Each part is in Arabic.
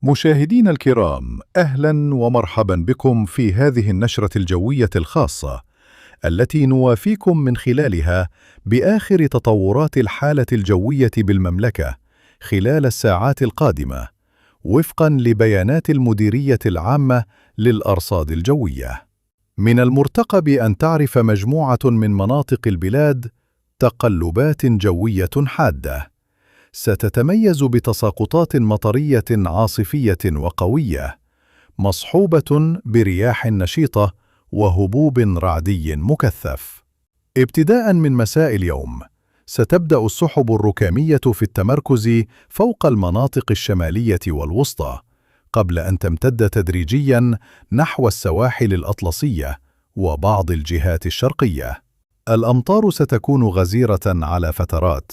مشاهدينا الكرام، أهلا ومرحبا بكم في هذه النشرة الجوية الخاصة التي نوافيكم من خلالها بآخر تطورات الحالة الجوية بالمملكة خلال الساعات القادمة، وفقا لبيانات المديرية العامة للأرصاد الجوية. من المرتقب أن تعرف مجموعة من مناطق البلاد تقلبات جوية حادة ستتميز بتساقطات مطرية عاصفية وقوية، مصحوبة برياح نشيطة وهبوب رعدي مكثف. ابتداء من مساء اليوم، ستبدأ السحب الركامية في التمركز فوق المناطق الشمالية والوسطى، قبل أن تمتد تدريجياً نحو السواحل الأطلسية وبعض الجهات الشرقية. الأمطار ستكون غزيرة على فترات،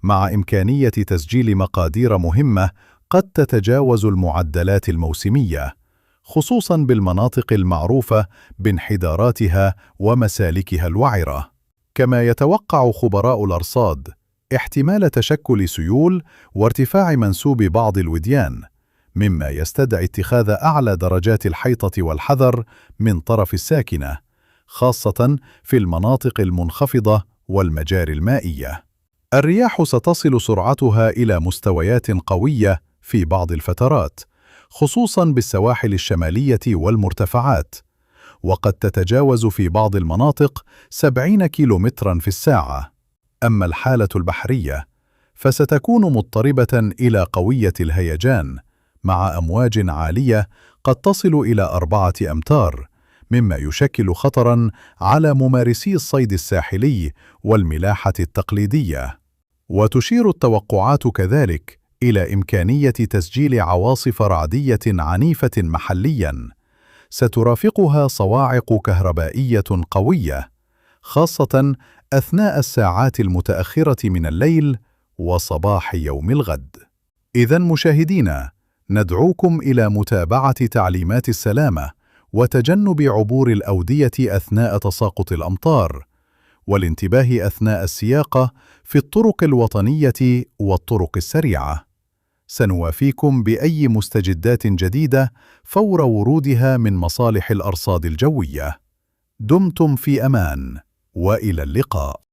مع إمكانية تسجيل مقادير مهمة قد تتجاوز المعدلات الموسمية، خصوصاً بالمناطق المعروفة بانحداراتها ومسالكها الوعرة. كما يتوقع خبراء الأرصاد احتمال تشكل سيول وارتفاع منسوب بعض الوديان، مما يستدعي اتخاذ أعلى درجات الحيطة والحذر من طرف الساكنة، خاصة في المناطق المنخفضة والمجاري المائية. الرياح ستصل سرعتها إلى مستويات قوية في بعض الفترات، خصوصاً بالسواحل الشمالية والمرتفعات، وقد تتجاوز في بعض المناطق 70 كيلومتراً في الساعة. أما الحالة البحرية فستكون مضطربة إلى قوية الهيجان، مع أمواج عالية قد تصل إلى 4 أمتار، مما يشكل خطراً على ممارسي الصيد الساحلي والملاحة التقليدية. وتشير التوقعات كذلك إلى إمكانية تسجيل عواصف رعدية عنيفة محلياً، سترافقها صواعق كهربائية قوية، خاصة أثناء الساعات المتأخرة من الليل وصباح يوم الغد. إذن مشاهدينا، ندعوكم إلى متابعة تعليمات السلامة وتجنب عبور الأودية أثناء تساقط الأمطار، والانتباه أثناء السياقة في الطرق الوطنية والطرق السريعة. سنوافيكم بأي مستجدات جديدة فور ورودها من مصالح الأرصاد الجوية. دمتم في أمان، وإلى اللقاء.